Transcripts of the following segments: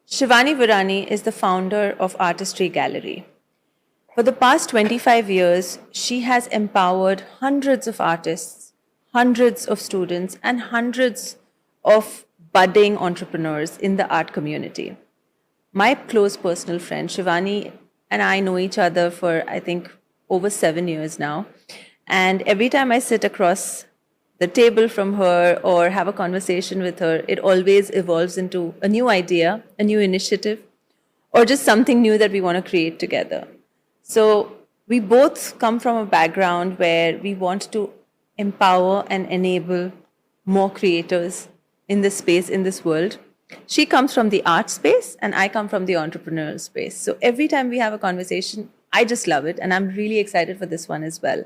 Shivani Virani is the founder of Artistry Gallery. For the past 25 years, she has empowered hundreds of artists, hundreds of students, and hundreds of budding entrepreneurs in the art community. My close personal friend Shivani and I know each other for, I think, over 7 years now. And every time I sit across the table from her or have a conversation with her, it always evolves into a new idea, a new initiative, or just something new that we want to create together. So we both come from a background where we want to empower and enable more creators in this space, in this world. She comes from the art space and I come from the entrepreneurial space. So every time we have a conversation, I just love it. And I'm really excited for this one as well.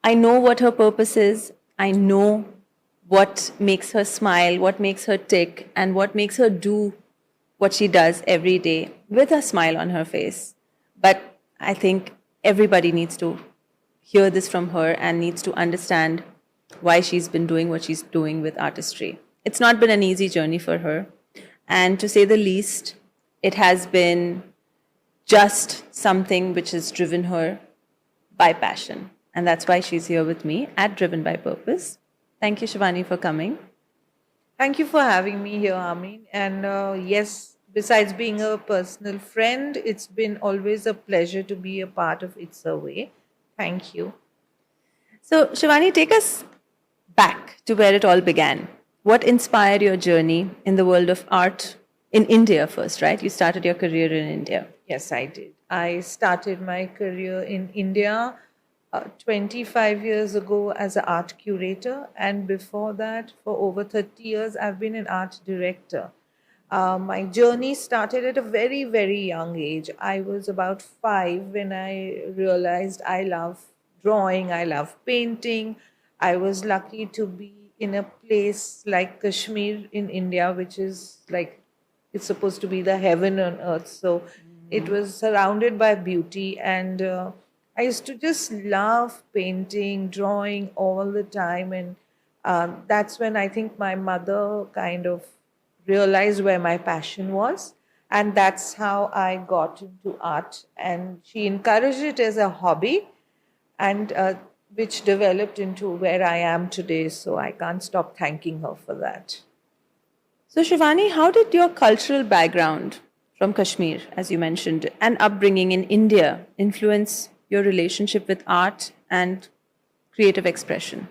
I know what her purpose is. I know what makes her smile, what makes her tick, and what makes her do what she does every day with a smile on her face. But I think everybody needs to hear this from her and needs to understand why she's been doing what she's doing with artistry. It's not been an easy journey for her. And to say the least, it has been just something which has driven her by passion. And that's why she's here with me at Driven by Purpose. Thank you, Shivani, for coming. Thank you for having me here, Amin. And yes, besides being a personal friend, it's been always a pleasure to be a part of It's a Way. Thank you. So, Shivani, take us back to where it all began. What inspired your journey in the world of art in India first, right? You started your career in India. Yes, I did. I started my career in India 25 years ago as an art curator, and before that, for over 30 years, I've been an art director. My journey started at a very, very young age. I was about 5 when I realized I love drawing, I love painting. I was lucky to be in a place like Kashmir in India, which is like, it's supposed to be the heaven on earth. So it was surrounded by beauty, and I used to just love painting, drawing all the time. And that's when I think my mother kind of realized where my passion was. And that's how I got into art. And she encouraged it as a hobby, and which developed into where I am today. So I can't stop thanking her for that. So, Shivani, how did your cultural background from Kashmir, as you mentioned, and upbringing in India influence your relationship with art and creative expression?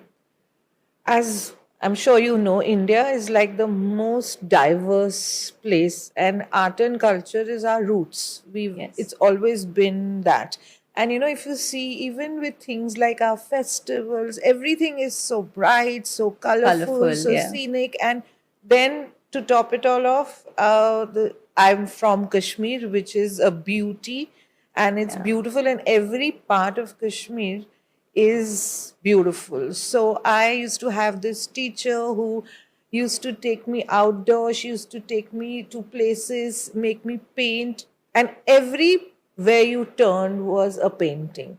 As I'm sure you know, India is like the most diverse place, and art and culture is our roots. Yes. It's always been that. And if you see, even with things like our festivals, everything is so bright, so colorful, so yeah. scenic. And then to top it all off, I'm from Kashmir, which is a beauty, and it's beautiful, and every part of Kashmir is beautiful. So I used to have this teacher who used to take me outdoors. She used to take me to places, make me paint, and everywhere you turned was a painting.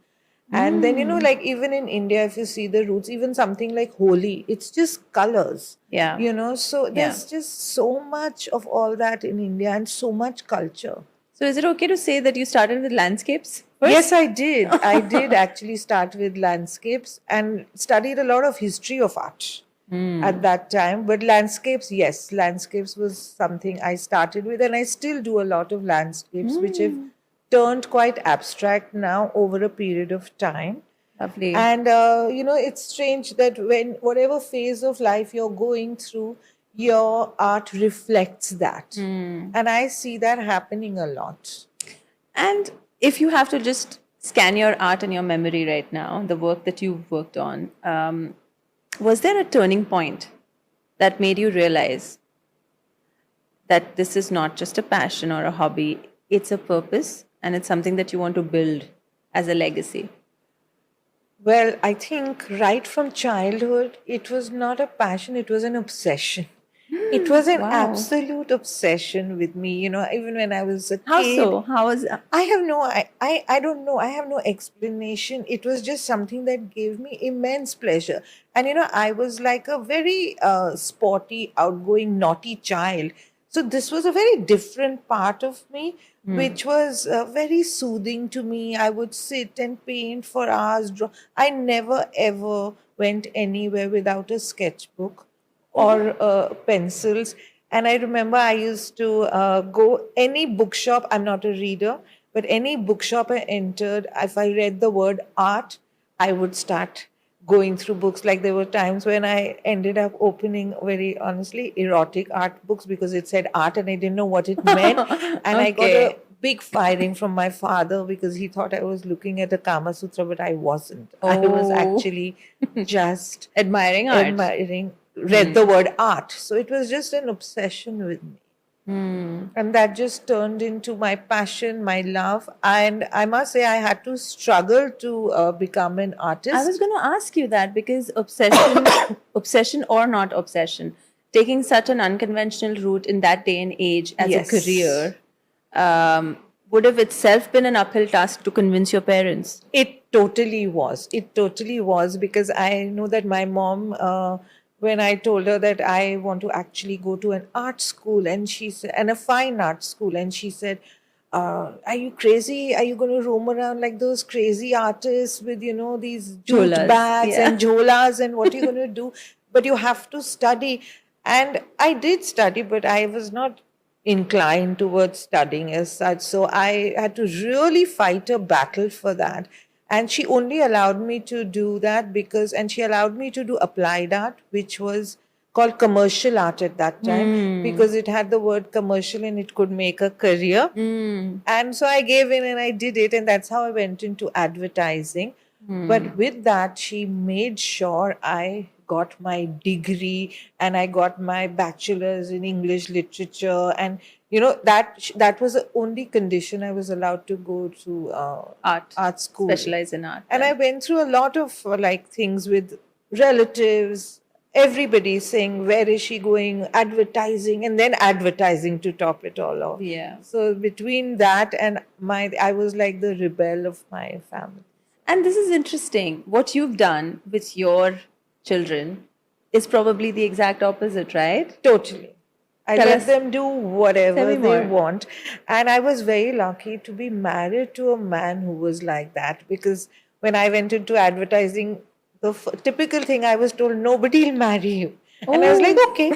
And then, like even in India, if you see the roots, even something like Holi, it's just colors. Yeah. So there's just so much of all that in India and so much culture. So, is it okay to say that you started with landscapes first? Yes, I did. I did actually start with landscapes and studied a lot of history of art at that time. But landscapes, yes, landscapes was something I started with, and I still do a lot of landscapes, which have turned quite abstract now over a period of time. Lovely. And it's strange that when whatever phase of life you're going through, your art reflects that. And I see that happening a lot. And if you have to just scan your art and your memory right now, the work that you've worked on, was there a turning point that made you realize that this is not just a passion or a hobby, it's a purpose and it's something that you want to build as a legacy? Well, I think right from childhood, it was not a passion, it was an obsession. It was an Wow. absolute obsession with me, even when I was a How kid. so? How was I have no, I don't know. I have no explanation. It was just something that gave me immense pleasure. And, I was like a very sporty, outgoing, naughty child. So this was a very different part of me, which was very soothing to me. I would sit and paint for hours. Draw. I never ever went anywhere without a sketchbook or pencils. And I remember I used to go any bookshop. I'm not a reader, but any bookshop I entered, if I read the word art, I would start going through books. Like there were times when I ended up opening very honestly erotic art books because it said art and I didn't know what it meant. And I got a Okay. big firing from my father because he thought I was looking at the Kama Sutra, but I wasn't. I was Oh, actually just admiring art. admiring, read the word art. So it was just an obsession with me. And that just turned into my passion, my love. And I must say, I had to struggle to become an I was artist. going to ask you that because obsession, obsession or not obsession, taking such an unconventional route in that day and age as a Yes. career would have itself been an uphill task to convince your parents. It totally was. It totally was because I know that my mom, when I told her that I want to actually go to an art school, and she said, and a fine art school, and she said, "Are you crazy? Are you going to roam around like those crazy artists with these jute Cholas, bags yeah. and jholas, and what are you going to do? But you have to study." And I did study, but I was not inclined towards studying as such. So I had to really fight a battle for that. And she only allowed me to do that and she allowed me to do applied art, which was called commercial art at that time, because it had the word commercial and it could make a career. And so I gave in and I did it. And that's how I went into advertising. But with that, she made sure I got my degree and I got my bachelor's in English literature. And that was the only condition I was allowed to go to Art, art school. specialize in art. And I went through a lot of like things with relatives, everybody saying, "Where is she going?" Advertising, and then advertising to top it all off. Yeah. So between that and I was like the rebel of my family. And this is interesting. What you've done with your children is probably the exact opposite, right? Totally. I Tell let us. them do Tell whatever me they more. want. And I was very lucky to be married to a man who was like that because when I went into advertising, the typical thing I was told, nobody will marry you. And I was like, Oh, okay,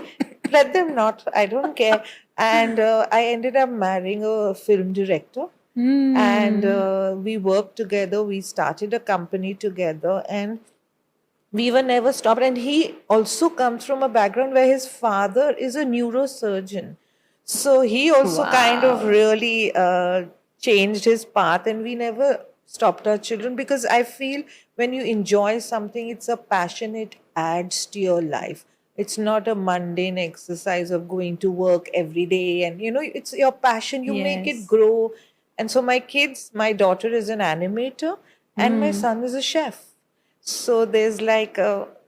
let them not. I don't care. And I ended up marrying a film director. And we worked together. We started a company together. And we were never stopped. And he also comes from a background where his father is a neurosurgeon. So he also kind of wow. really changed his path, and we never stopped our children because I feel when you enjoy something, it's a passion, it adds to your life. It's not a mundane exercise of going to work every day, and it's your passion, you make it Yes. grow. And so my daughter is an animator, and my son is a chef. So there's like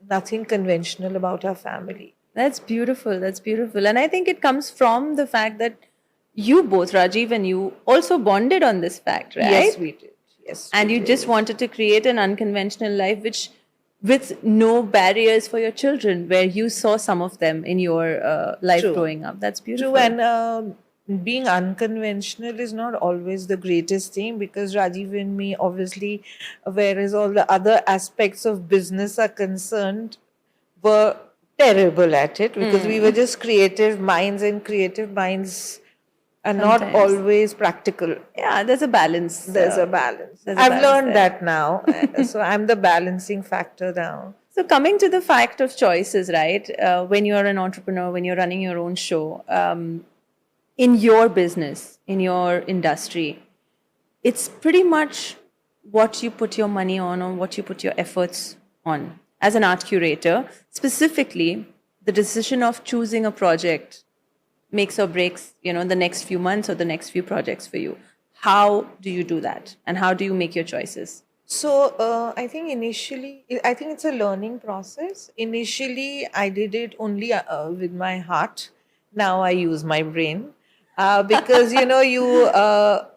nothing conventional about our family. That's beautiful. That's beautiful. And I think it comes from the fact that you both, Rajiv and you, also bonded on this fact, Yes, right? we did. Yes, And we you just did. wanted to create an unconventional life which with no barriers for your children, where you saw some of them in your life True. growing up. That's True. beautiful. And being unconventional is not always the greatest thing because Rajiv and me, obviously, whereas all the other aspects of business are concerned, were terrible at it because we were just creative minds, and creative minds are not Sometimes. always practical. Yeah, there's a balance. There's a balance. There's a I've balance learned there. that now. So I'm the balancing factor now. So, coming to the fact of choices, right? When you're an entrepreneur, when you're running your own show, in your business, in your industry, it's pretty much what you put your money on or what you put your efforts on. As an art curator, specifically, the decision of choosing a project makes or breaks, the next few months or the next few projects for you. How do you do that? And how do you make your choices? So I think I think it's a learning process. Initially, I did it only with my heart. Now I use my brain because you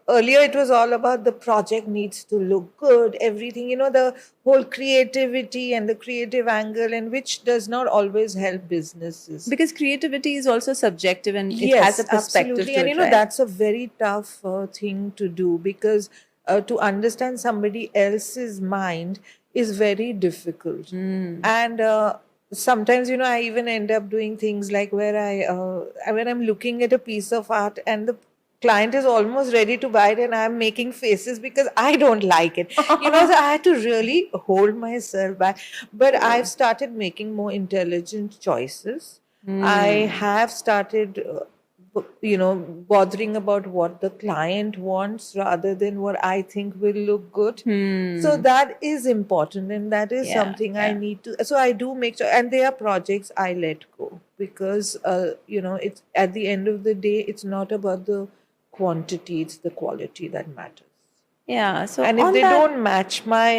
earlier it was all about the project needs to look good, everything, the whole creativity and the creative angle, and which does not always help businesses. Because creativity is also subjective and it has a Yes, perspective absolutely. to And it, right? that's a very tough thing to do because to understand somebody else's mind is very difficult. And sometimes, I even end up doing things like where when I'm looking at a piece of art and the client is almost ready to buy it and I'm making faces because I don't like it. So I had to really hold myself back. But I've started making more intelligent choices. I have started, bothering about what the client wants rather than what I think will look good. So that is important, and that is Yeah, something I yeah. need to. So I do make sure, and there are projects I let go because, it's at the end of the day, it's not about the quantity; it's the quality that matters. Yeah. So And if on they that, don't match my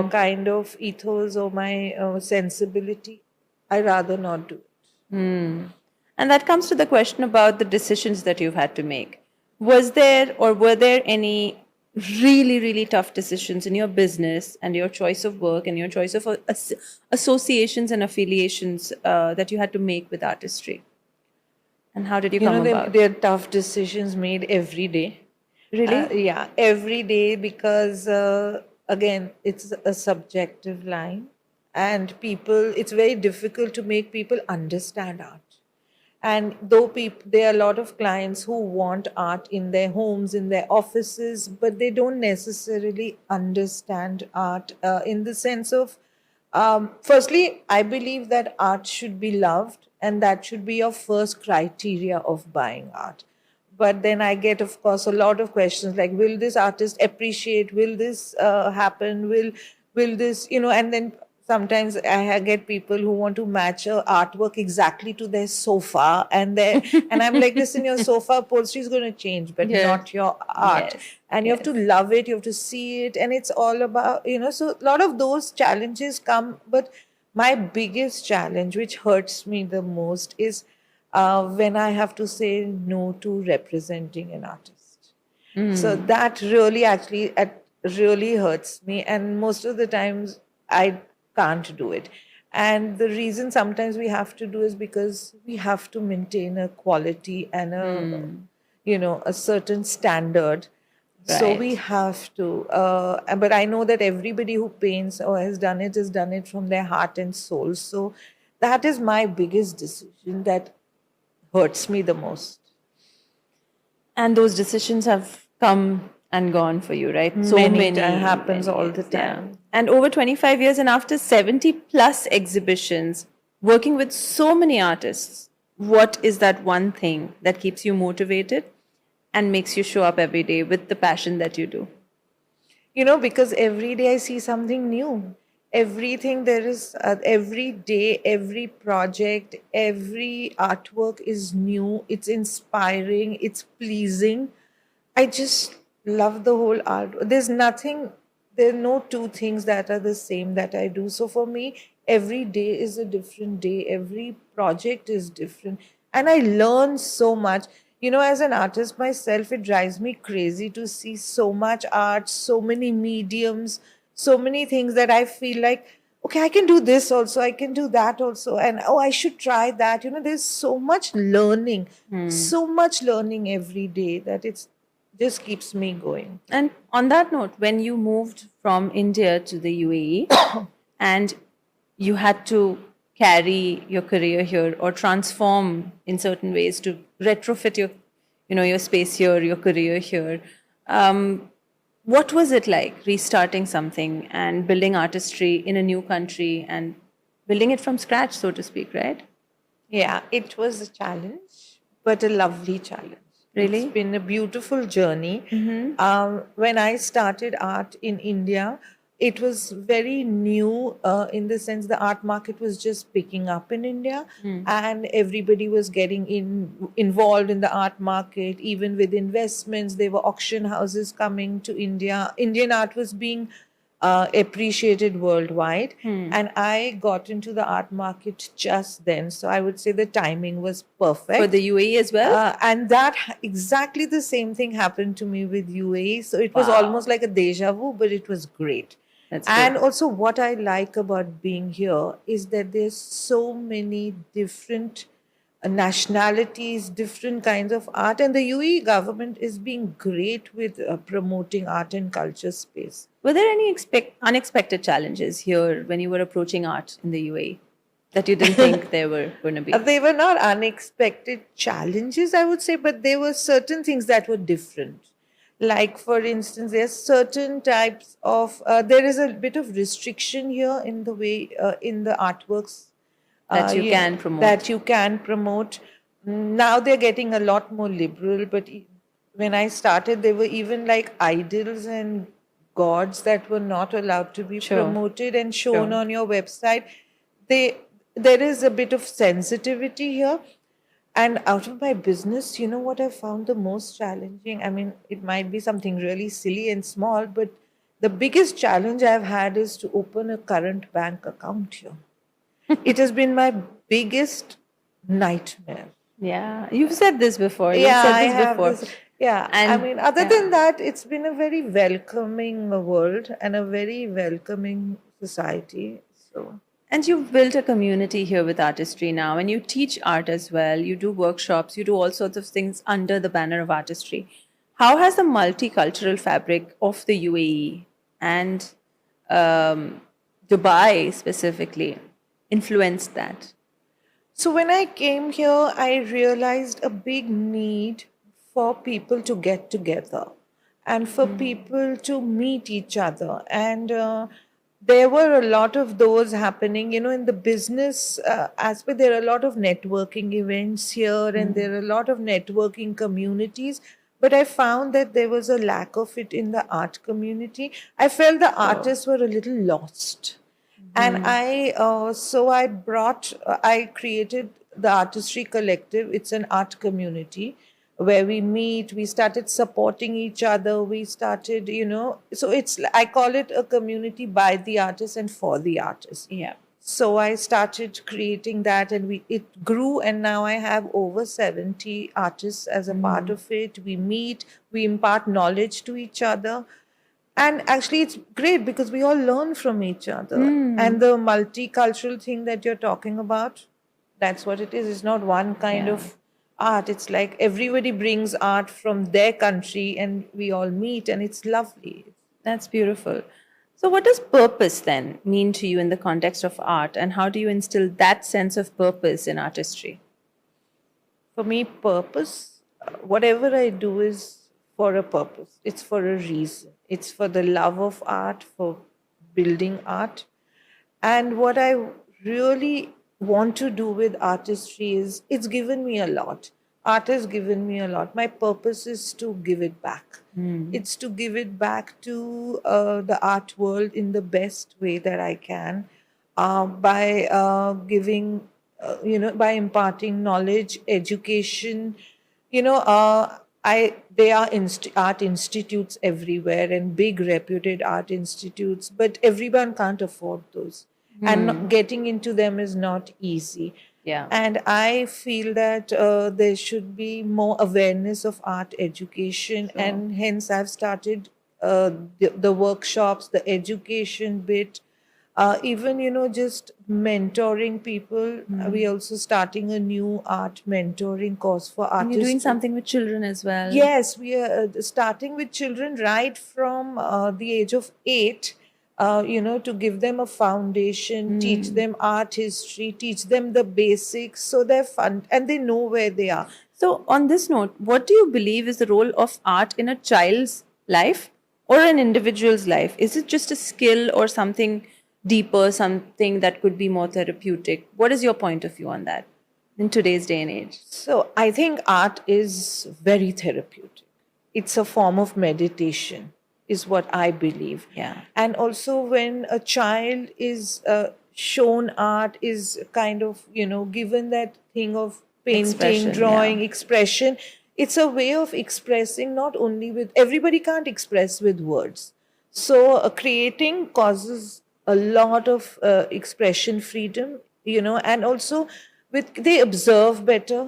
kind of ethos or my sensibility, I rather not do it. and that comes to the question about the decisions that you've had to make. Was there or were there any really, really tough decisions in your business and your choice of work and your choice of associations and affiliations that you had to make with artistry? And how did you come about? There are tough decisions made every day. Really? Yeah, every day because again, it's a subjective line, and it's very difficult to make people understand art. And though there are a lot of clients who want art in their homes, in their offices, but they don't necessarily understand art in the sense of, firstly, I believe that art should be loved, and that should be your first criteria of buying art. But then I get, of course, a lot of questions like, will this artist appreciate? Will this happen? Will this, and then sometimes get people who want to match a artwork exactly to their sofa, and I'm like, listen, your sofa upholstery is going to change, but Yes. not your art. Yes. And you have to Yes. love it, you have to see it, and it's all about, so a lot of those challenges come. But my biggest challenge, which hurts me the most, is when I have to say no to representing an artist. So that really actually it really hurts me, and most of the times I can't do it. And the reason sometimes we have to do is because we have to maintain a quality and a certain standard. So we Right. have to. But I know that everybody who paints or has done it from their heart and soul. So that is my biggest decision that hurts me the most. And those decisions have come and gone for you, right? So Many many, happens many all the years, yeah. time. And over 25 years and after 70 plus exhibitions, working with so many artists, what is that one thing that keeps you motivated and makes you show up every day with the passion that you do? Because every day I see something new. Everything there is, every day, every project, every artwork is new. It's inspiring, it's pleasing. I just love the whole art. There are no two things that are the same that I do. So for me, every day is a different day. Every project is different. And I learn so much. As an artist myself, it drives me crazy to see so much art, so many mediums, so many things that I feel like, okay, I can do this also, I can do that also. And oh, I should try that. There's so much learning every day that it's just keeps me going. And on that note, when you moved from India to the UAE and you had to carry your career here or transform in certain ways to retrofit your space here, your career here, what was it like restarting something and building artistry in a new country and building it from scratch, so to speak, right? Yeah, it was a challenge, but a lovely challenge. It's Really? been a beautiful journey. When I started art in India, it was very new in the sense the art market was just picking up in India, and everybody was getting involved in the art market, even with investments. There were auction houses coming to India. Indian art was being appreciated worldwide. Hmm. And I got into the art market just then. So I would say the timing was perfect. For the UAE as well? And exactly the same thing happened to me with UAE. So it was Wow. almost like a deja vu, but it was great. That's And great. also, what I like about being here is that there's so many different nationalities, different kinds of art, and the UAE government is being great with promoting art and culture space. Were there any unexpected challenges here when you were approaching art in the UAE that you didn't think there were going to be? They were not unexpected challenges, I would say, but there were certain things that were different. Like, for instance, there's certain types of, there is a bit of restriction here in the way, in the artworks That you can know, promote. that you can promote. Now they're getting a lot more liberal, but when I started, there were even like idols and gods that were not allowed to be Sure. promoted and shown Sure. on your website. They There is a bit of sensitivity here. And out of my business, you know what I found the most challenging? I mean, it might be something really silly and small, but the biggest challenge I've had is to open a current bank account here. It has been my biggest nightmare. Yeah, you've said this before. You've Yeah, said I this have before. this. Yeah, I And mean, other yeah. than that, it's been a very welcoming world and a very welcoming society. So, And you've built a community here with artistry now, and you teach art as well. You do workshops, you do all sorts of things under the banner of artistry. How has the multicultural fabric of the UAE and Dubai specifically influenced that? so when I came here, I realized a big need for people to get together and for people to meet each other. And there were a lot of those happening, you know, in the business aspect. There are a lot of networking events here and there are a lot of networking communities. But I found that there was a lack of it in the art community. I felt the artists were a little lost. And I created the Artistry Collective. It's an art community where we meet, we started supporting each other, we started, you know, so I call it a community by the artists and for the artists. Yeah. So I started creating that, and it grew, and now I have over 70 artists as a part of it. We meet, we impart knowledge to each other. And actually, it's great because we all learn from each other. And the multicultural thing that you're talking about, that's what it is. It's not one kind Yeah. of art. It's like everybody brings art from their country and we all meet, and it's lovely. That's beautiful. So, what does purpose then mean to you in the context of art, and how do you instill that sense of purpose in artistry? For me, purpose, whatever I do is for a purpose. It's for a reason. It's for the love of art, for building art. And what I really want to do with artistry is it's given me a lot. Art has given me a lot. My purpose is to give it back. It's to give it back to the art world in the best way that I can by giving, by imparting knowledge, education. You know, there are art institutes everywhere and big reputed art institutes, but everyone can't afford those, and getting into them is not easy. Yeah. And I feel that there should be more awareness of art education, and hence I've started the workshops, the education bit, even, you know, just mentoring people. We're also starting a new art mentoring course for And artists. you're doing something with children as well. Yes, we are starting with children right from the age of 8, to give them a foundation, teach them art history, teach them the basics so they're fun and they know where they are. So, on this note, what do you believe is the role of art in a child's life or an individual's life? Is it just a skill or something deeper, something that could be more therapeutic? What is your point of view on that in today's day and age? So I think art is very therapeutic. It's a form of meditation, is what I believe. Yeah. And also, when a child is shown art, is kind of, given that thing of painting, Expression, drawing, yeah. expression, it's a way of expressing not only with everybody can't express with words. So creating causes a lot of expression freedom, and also they observe better.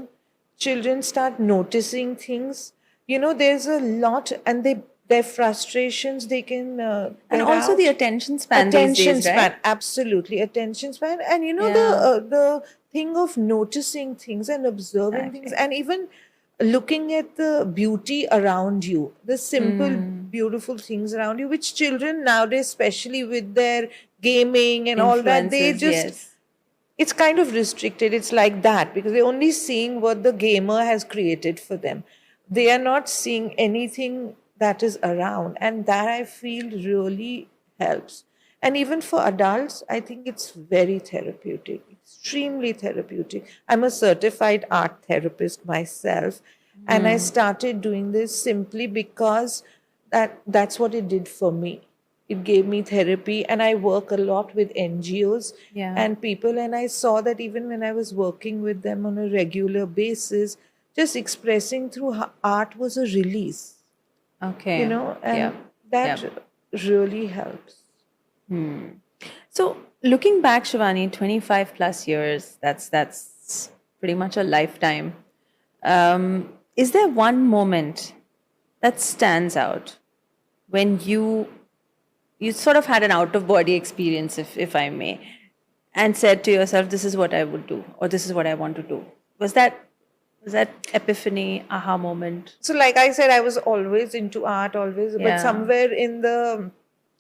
Children start noticing things. There's a lot, and their frustrations they can And get also the out. attention span these Attention days, span, right? absolutely attention span, and Yeah. the thing of noticing things and observing things, Exactly. and even looking at the beauty around you, the simple beautiful things around you, which children nowadays, especially with their gaming and all that, they Influences, just, yes. it's kind of restricted. It's like that because they're only seeing what the gamer has created for them. They are not seeing anything that is around, and that I feel really helps. And even for adults, I think it's very therapeutic, extremely therapeutic. I'm a certified art therapist myself, and I started doing this simply because that's what it did for me. It gave me therapy, and I work a lot with NGOs Yeah. and people, and I saw that even when I was working with them on a regular basis, just expressing through art was a release, Okay. Yeah. and that Yeah. really helps. So looking back, Shivani, 25 plus years, that's pretty much a lifetime. Is there one moment that stands out when you sort of had an out of body experience, if I may, and said to yourself, "This is what I would do," or "This is what I want to do"? Was that epiphany, aha moment? So like I said, I was always into art, always, but Yeah. somewhere in the,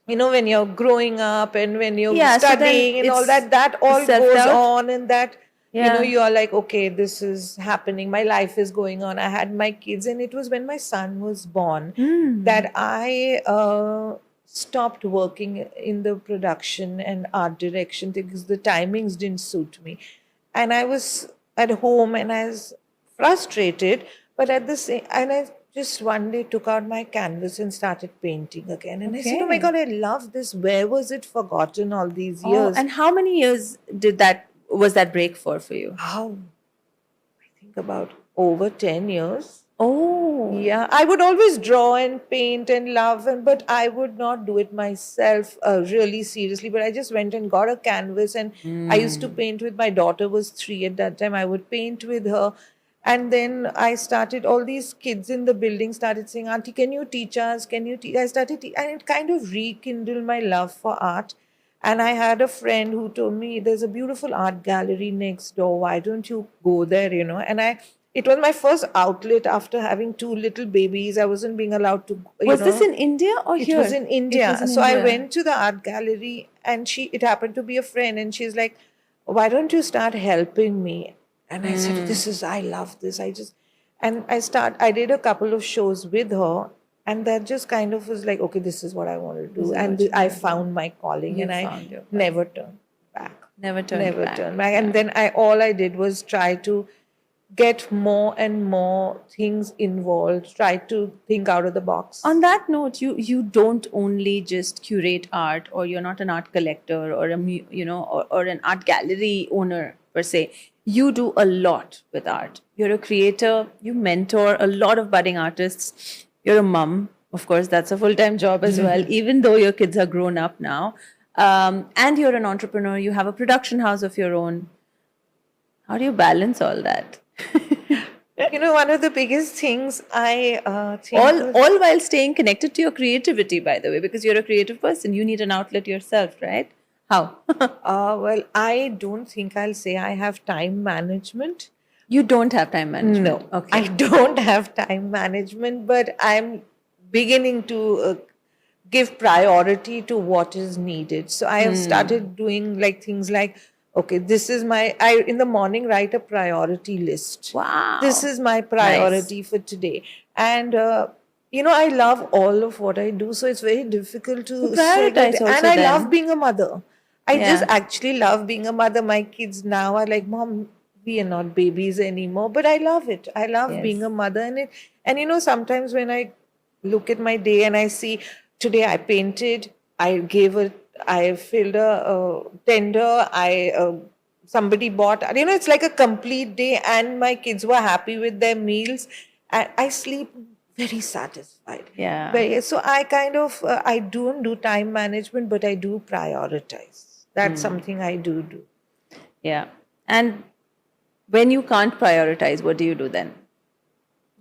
when you're growing up and when you're Yeah. So then studying and all it's that, that all self goes doubt. on, and that, Yeah. you're like, okay, this is happening, my life is going on. I had my kids, and it was when my son was born that I stopped working in the production and art direction because the timings didn't suit me, and I was at home and I was frustrated, but at the same, and I just one day took out my canvas and started painting again, and I said, oh my Okay. god, I love this, where was it forgotten all these Oh, years? and how many years was that break for you? How, I think about over 10 years. Oh, Yeah, I would always draw and paint and love, but I would not do it myself really seriously. But I just went and got a canvas, and I used to paint with my daughter was 3 at that time. I would paint with her, and then I started. All these kids in the building started saying, "Auntie, can you teach us? Can you teach?" I started, and it kind of rekindled my love for art. And I had a friend who told me there's a beautiful art gallery next door. Why don't you go there? And it was my first outlet after having two little babies. I wasn't being allowed to, was this in India or it was here? in It was India. in So I India. went to the art gallery, and it happened to be a friend, and she's like, why don't you start helping me? And I said, I love this. And I did a couple of shows with her, and that just kind of was like, okay, this is what I want to This do. is And what you I want to do. found my calling, You and I found your calling. never turned back. Never turned Never back. turned back. Yeah. And then all I did was try to get more and more things involved, try to think out of the box. On that note, you don't only just curate art, or you're not an art collector, or or an art gallery owner per se. You do a lot with art. You're a creator. You mentor a lot of budding artists. You're a mom, of course. That's a full-time job as well. Even though your kids are grown up now, and you're an entrepreneur. You have a production house of your own. How do you balance all that? One of the biggest things I think all was, all while staying connected to your creativity, by the way, because you're a creative person. You need an outlet yourself, right? How? well, I don't think I'll say I have time management. You don't have time management. No, I Okay. don't have time management, but I'm beginning to give priority to what is needed. So I have started doing like things like, okay, this is I in the morning write a priority list. This Wow. is my Nice. priority for today. And I love all of what I do, so it's very difficult You to say that. prioritize And also I love then. being a mother. I just Yeah. actually love being a mother. My kids now are like, Mom, we are not babies anymore, but I love it. I love being a Yes. mother, and sometimes when I look at my day and I see today I painted, I filled a tender, somebody bought, it's like a complete day, and my kids were happy with their meals, and I sleep very satisfied. Yeah. So I kind of, I don't do time management, but I do prioritize. That's something I do. Yeah. And when you can't prioritize, what do you do then?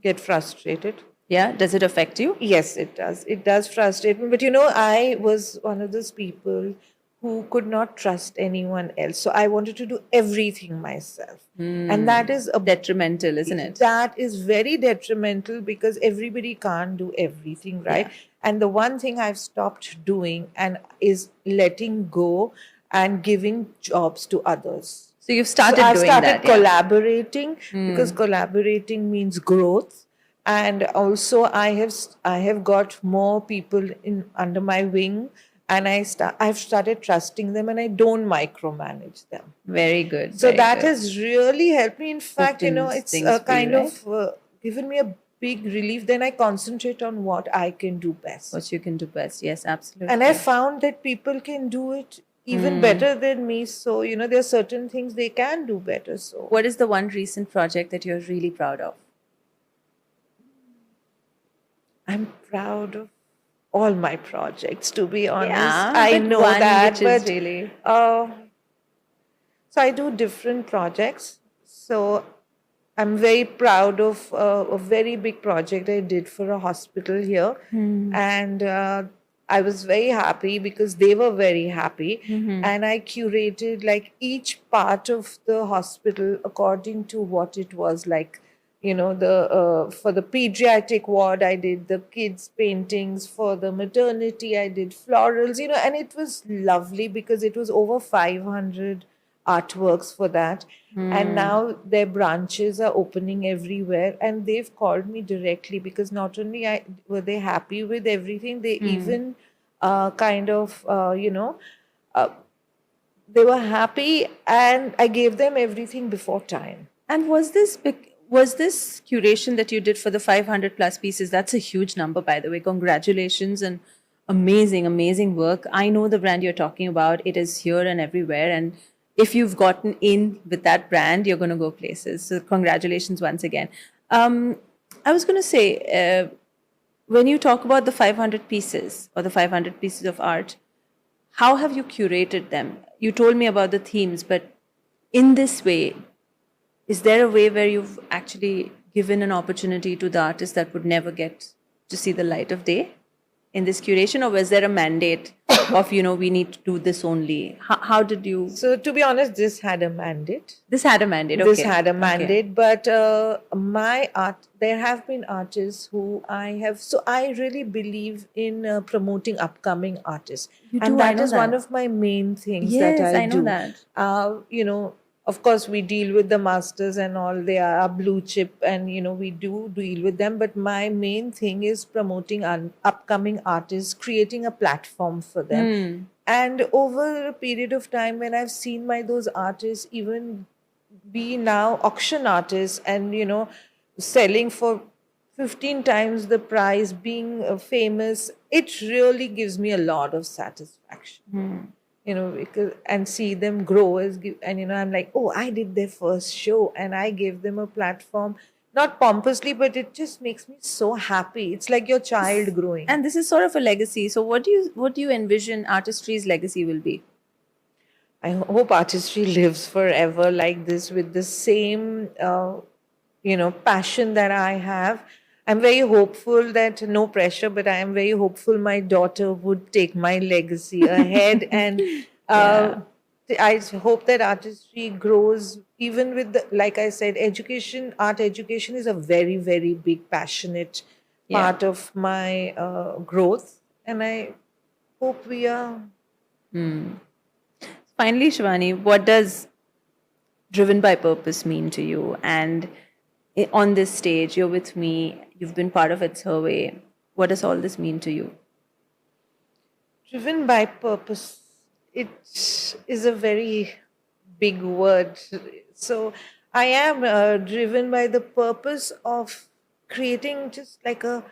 Get frustrated. Yeah. Does it affect you? Yes, it does. It does frustrate me. But I was one of those people who could not trust anyone else. So I wanted to do everything myself. And that is a Detrimental, isn't it? that is very detrimental because everybody can't do everything, right? Yeah. And the one thing I've stopped doing and is letting go and giving jobs to others. So you've So started I've doing started that. Yeah. collaborating because collaborating means growth. And also I have got more people in under my wing, and I've started trusting them, and I don't micromanage them. Very good. So Very that good. has really helped me. In fact, Opens it's things for you, kind of given me a big relief. Then I concentrate on what I can do best. What you can do best. Yes, absolutely. And I found that people can do it even better than me. So, there are certain things they can do better. So, What is the one recent project that you're really proud of? I'm proud of all my projects, to be honest. Yeah, I but know one that, which is but really so I do different projects. So I'm very proud of a very big project I did for a hospital here, and I was very happy because they were very happy, and I curated like each part of the hospital according to what it was like. The for the pediatric ward I did the kids paintings, for the maternity I did florals, and it was lovely because it was over 500 artworks for that. And now their branches are opening everywhere, and they've called me directly because not only were they happy with everything, they even kind of uh, they were happy, and I gave them everything before time. And was this curation that you did for the 500 plus pieces? That's a huge number, by the way. Congratulations and amazing, amazing work. I know the brand you're talking about. It is here and everywhere. And if you've gotten in with that brand, you're going to go places. So congratulations once again. I was going to say, when you talk about the 500 pieces or the 500 pieces of art, how have you curated them? You told me about the themes, but in this way, is there a way where you've actually given an opportunity to the artist that would never get to see the light of day in this curation, or was there a mandate of, we need to do this only? How did you? So, to be honest, this had a mandate. This had a mandate. This Okay. had a Okay. mandate, but my art, there have been artists who I have, so I really believe in promoting upcoming artists. You And do, I that know is one that. of my main things Yes, that I I know do. that. Of course, we deal with the masters and all, they are blue chip, and we do deal with them. But my main thing is promoting upcoming artists, creating a platform for them. And over a period of time, when I've seen those artists even be now auction artists and selling for 15 times the price, being famous, it really gives me a lot of satisfaction. Because and see them grow and I'm like, oh, I did their first show and I gave them a platform, not pompously, but it just makes me so happy. It's like your child growing. And this is sort of a legacy. So what do you envision artistry's legacy will be? I hope artistry lives forever like this with the same, passion that I have. I'm very hopeful that, no pressure, but I am very hopeful my daughter would take my legacy ahead. And I hope that artistry grows even with like I said, art education is a very, very big, passionate part of my growth. And I hope we are. Finally, Shivani, what does driven by purpose mean to you? And on this stage, you're with me, you've been part of It's Her Way. What does all this mean to you? Driven by purpose, it is a very big word. So I am driven by the purpose of creating just like a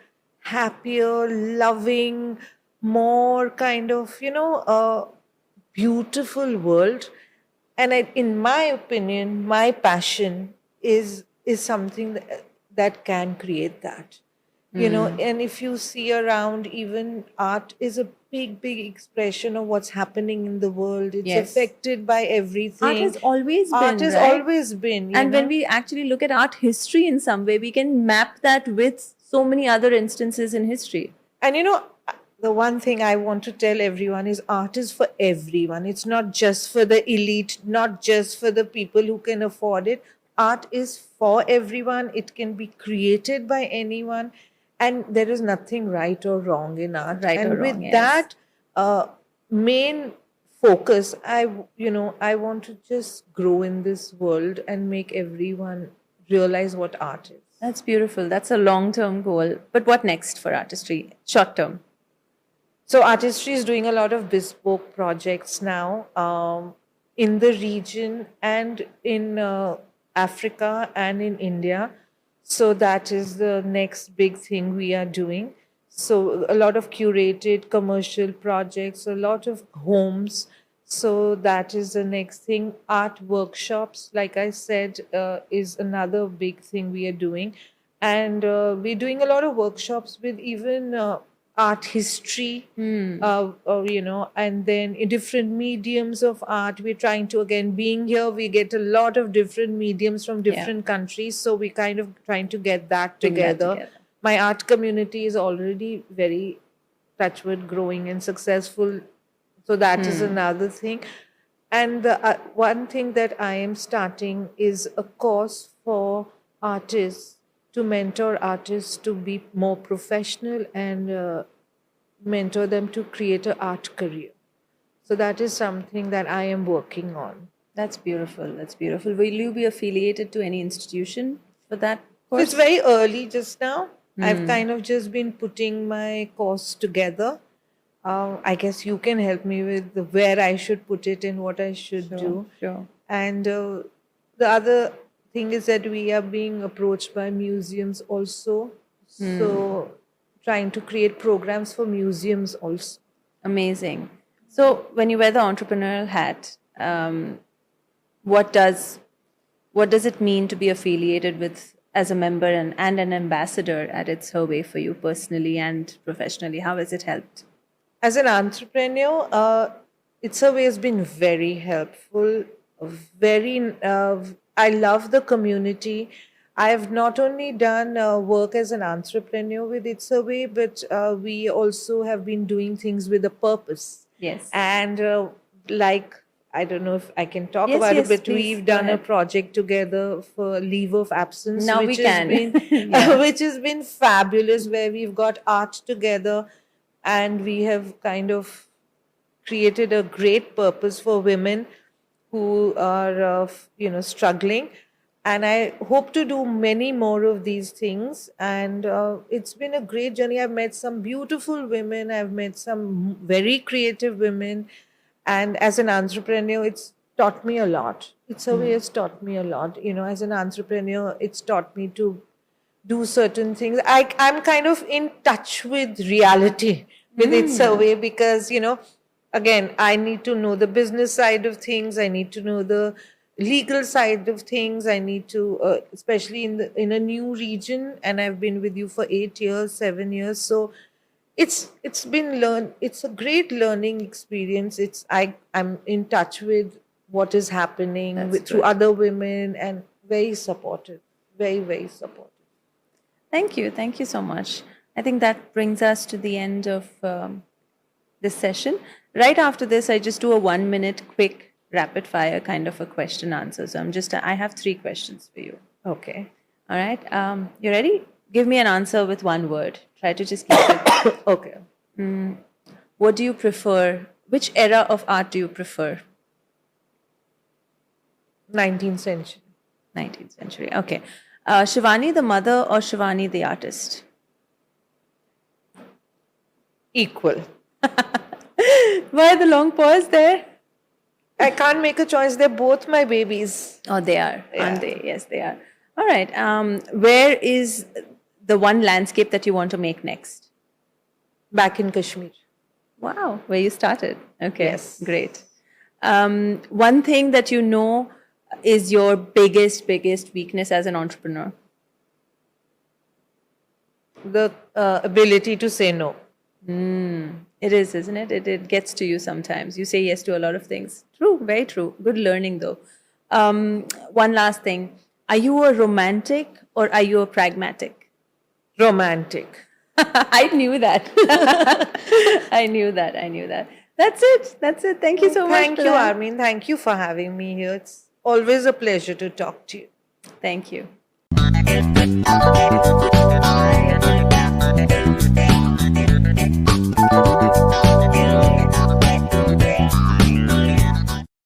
happier, loving, more kind of, a beautiful world. And in my opinion, my passion is something that can create that. you know, and if you see around, even art is a big expression of what's happening in the world. It's Yes. affected by everything. Art has always Art been, has right? always been, you And know. when we actually look at art history in some way, we can map that with so many other instances in history. And you know, the one thing I want to tell everyone is art is for everyone. It's not just for the elite, not just for the people who can afford it. Art is for everyone. It can be created by anyone. And there is nothing right or wrong in art. Right and or with wrong, yes. that main focus, I want to just grow in this world and make everyone realize what art is. That's beautiful. That's a long term goal. But what next for artistry? Short term. So artistry is doing a lot of bespoke projects now, in the region and in Africa and in India. So that is the next big thing we are doing. So a lot of curated commercial projects, a lot of homes. So that is the next thing. Art workshops, like I said, is another big thing we are doing. And we're doing a lot of workshops with even art history, you know, and then in different mediums of art. We're trying to, again, being here, we get a lot of different mediums from different countries. So we kind of trying to get that Bring that together. together. My art community is already very touchwood growing and successful. So that is another thing. And the one thing that I am starting is a course for artists, to mentor artists to be more professional and mentor them to create an art career. So that is something that I am working on. That's beautiful. That's beautiful. Will you be affiliated to any institution for that So it's course? very early just now. I've kind of just been putting my course together. I guess you can help me with where I should put it and what I should do. Sure. And the other thing is that we are being approached by museums also. So trying to create programs for museums also. Amazing. So when you wear the entrepreneurial hat, what does it mean to be affiliated with as a member and an ambassador at It's Her Way for you personally and professionally? How has it helped? As an entrepreneur, It's a Way has been very helpful. Very, I love the community. I have not only done work as an entrepreneur with It's a Way, but we also have been doing things with a purpose. Yes. And like, I don't know if I can talk Yes, about yes, it, but please, we've go done a ahead. project together for leave of absence, Now we which can. has been Yeah. which has been fabulous, where we've got art together, and we have kind of created a great purpose for women who are struggling. And I hope to do many more of these things. And it's been a great journey. I've met some beautiful women, I've met some very creative women, and as an entrepreneur, it's taught me a lot. It's a way it's taught me a lot. You know, as an entrepreneur, it's taught me to do certain things. I'm kind of in touch with reality with It's a Way, because, you know, again, I need to know the business side of things. I need to know the legal side of things. I need to, especially in a new region, and I've been with you for 8 years, 7 years. So it's a great learning experience. I'm in touch with what is happening That's through good. other women, and very supportive, very supportive. Thank you. Thank you so much. I think that brings us to the end of this session. Right after this, I just do a 1 minute quick rapid fire kind of a question answer. So I have 3 questions for you. Okay. All right. You ready? Give me an answer with one word. Try to just keep it. Okay. What do you prefer? Which era of art do you prefer? 19th century. 19th century. Okay. Shivani the mother or Shivani the artist? Equal. Why the long pause there? I can't make a choice. They're both my babies. Oh, they are, aren't Yeah. they? Yes, they are. All right. Where is the one landscape that you want to make next? Back in Kashmir. Wow, where you started. Okay, Yes. great. One thing that you know is your biggest weakness as an entrepreneur? the ability to say no. It is, isn't it? It gets to you sometimes. You say yes to a lot of things. True, very true. Good learning, though. One last thing. Are you a romantic or are you a pragmatic? Romantic. I knew that. I knew that. I knew that. That's it. That's it. Thank you so much. Thank you, Pradhan. Armin. Thank you for having me here. It's always a pleasure to talk to you. Thank you.